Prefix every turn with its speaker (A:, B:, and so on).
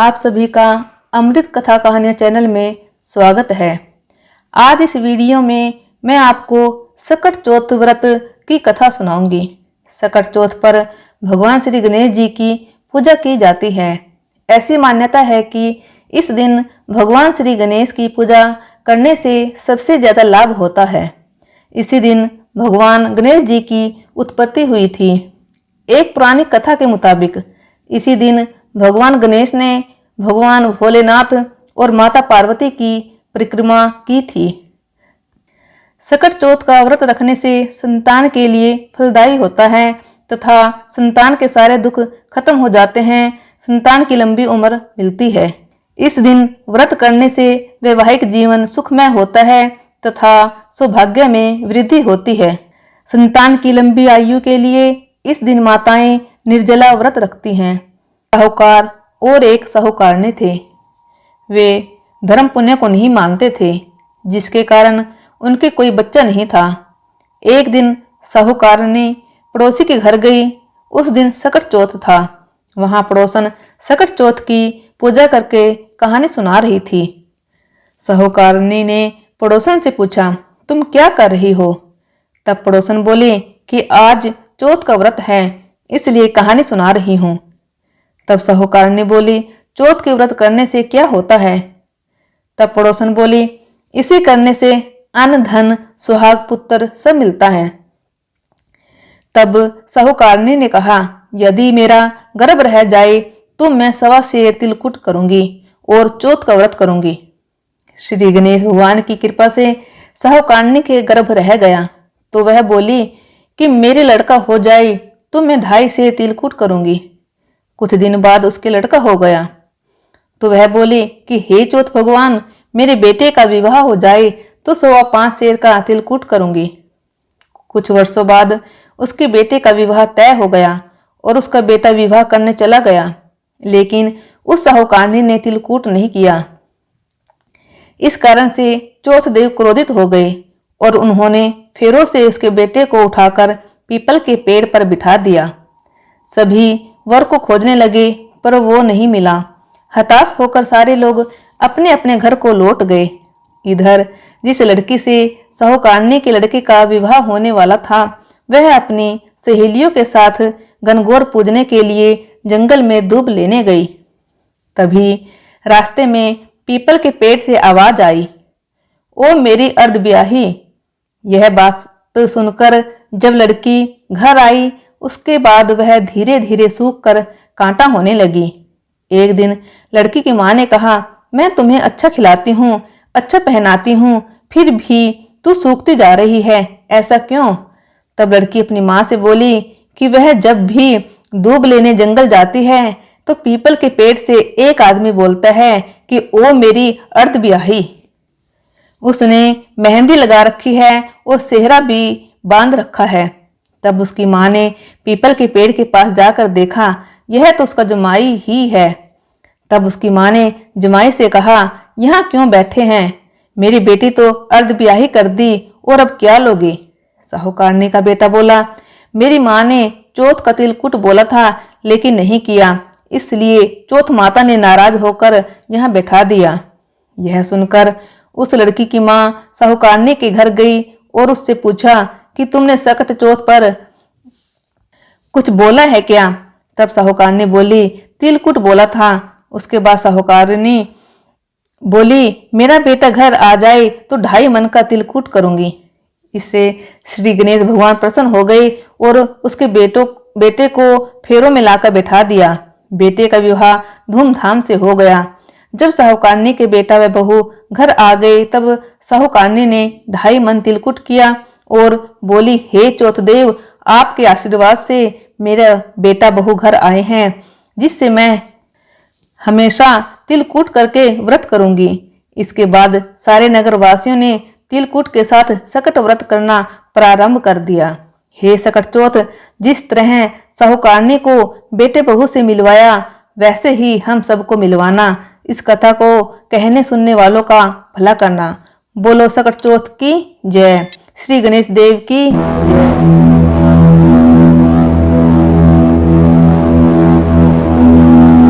A: आप सभी का अमृत कथा कहानियाँ चैनल में स्वागत है। आज इस वीडियो में मैं आपको सकट चौथ व्रत की कथा सुनाऊंगी। सकट चौथ पर भगवान श्री गणेश जी की पूजा की जाती है। ऐसी मान्यता है कि इस दिन भगवान श्री गणेश की पूजा करने से सबसे ज्यादा लाभ होता है। इसी दिन भगवान गणेश जी की उत्पत्ति हुई थी। एक पुरानी कथा के मुताबिक इसी दिन भगवान गणेश ने भगवान भोलेनाथ और माता पार्वती की परिक्रमा की थी। सकट चौथ का व्रत रखने से संतान के लिए फलदायी होता है तथा संतान के सारे दुख खत्म हो जाते हैं, संतान की लंबी उम्र मिलती है। इस दिन व्रत करने से वैवाहिक जीवन सुखमय होता है तथा सौभाग्य में वृद्धि होती है। संतान की लंबी आयु के लिए इस दिन माताएं निर्जला व्रत रखती हैं। साहूकार और एक साहूकारनी थे। वे धर्म पुण्य को नहीं मानते थे, जिसके कारण उनके कोई बच्चा नहीं था। एक दिन साहूकारनी पड़ोसी के घर गई। उस दिन सकट चौथ था। वहां पड़ोसन सकट चौथ की पूजा करके कहानी सुना रही थी। साहूकारनी ने पड़ोसन से पूछा, तुम क्या कर रही हो? तब पड़ोसन बोली कि आज चौथ का व्रत है, इसलिए कहानी सुना रही हूं। तब साहूकारनी बोली, चौथ के व्रत करने से क्या होता है? तब पड़ोसन बोली, इसे करने से अन्न धन सुहाग पुत्र सब मिलता है। तब साहूकारनी ने कहा, यदि मेरा गर्भ रह जाए तो मैं 1.25 सेर तिलकुट करूंगी और चौथ का व्रत करूंगी। श्री गणेश भगवान की कृपा से साहूकारनी के गर्भ रह गया तो वह बोली कि मेरे लड़का हो जाए तो मैं 2.5 सेर तिलकुट करूंगी। कुछ दिन बाद उसके लड़का हो गया तो वह बोली कि हे चौथ भगवान, मेरे बेटे का विवाह हो जाए तो 5.25 सेर का तिलकुट करूंगी। कुछ वर्षों बाद उसके बेटे का विवाह तय हो गया और उसका बेटा विवाह करने चला गया, लेकिन उस साहूकारनी ने तिलकुट नहीं किया। इस कारण से चौथ देव क्रोधित हो गए और उन्होंने फेरों से उसके बेटे को उठाकर पीपल के पेड़ पर बिठा दिया। सभी वर को खोजने लगे पर वो नहीं मिला। हताश होकर सारे लोग अपने अपने घर को लौट गए। इधर जिस लड़की से साहूकारनी के लड़के का विवाह होने वाला था, वह अपनी सहेलियों के साथ गणगौर पूजने के लिए जंगल में दूब लेने गई। तभी रास्ते में पीपल के पेड़ से आवाज आई, ओ मेरी अर्धब्याही। यह बात सुनकर जब लड़की घर आई, उसके बाद वह धीरे धीरे सूख कर कांटा होने लगी। एक दिन लड़की की मां ने कहा, मैं तुम्हें अच्छा खिलाती हूँ, अच्छा पहनाती हूँ, फिर भी तू सूखती जा रही है, ऐसा क्यों? तब लड़की अपनी मां से बोली कि वह जब भी दूब लेने जंगल जाती है तो पीपल के पेड़ से एक आदमी बोलता है कि ओ मेरी अर्धब्याही। उसने मेहंदी लगा रखी है और सेहरा भी बांध रखा है। तब उसकी मां ने पीपल के पेड़ के पास जाकर देखा, यह तो उसका जमाई ही है। तब उसकी मां ने जमाई से कहा, यहाँ क्यों बैठे हैं? मेरी बेटी तो अर्धब्याही कर दी और अब क्या लोगे? साहूकारनी का बेटा बोला, मेरी मां ने चौथ का तिलकुट बोला था लेकिन नहीं किया, इसलिए चौथ माता ने नाराज होकर यहाँ बैठा दिया। यह सुनकर उस लड़की की मां साहूकारनी के घर गई और उससे पूछा कि तुमने सकट चौथ पर कुछ बोला है क्या? तब साहूकारनी बोली, तिलकुट बोला था। उसके बाद साहूकारनी बोली, मेरा बेटा घर आ जाए तो 2.5 मन का तिलकुट करूंगी। इससे श्री गणेश भगवान प्रसन्न हो गए और उसके बेटे को फेरों में लाकर बैठा दिया। बेटे का विवाह धूमधाम से हो गया। जब साहूकारनी के बेटा व बहू घर आ गए तब साहूकारनी ने 2.5 मन तिलकुट किया और बोली, हे चौथ देव, आपके आशीर्वाद से मेरा बेटा बहू घर आए हैं, जिससे मैं हमेशा तिलकुट करके व्रत करूंगी। इसके बाद सारे नगर वासियों ने तिलकुट के साथ सकट व्रत करना प्रारंभ कर दिया। हे सकट चौथ, जिस तरह साहूकारनी को बेटे बहू से मिलवाया, वैसे ही हम सबको मिलवाना। इस कथा को कहने सुनने वालों का भला करना। बोलो सकट चौथ की जय। श्री गणेश देव की जय।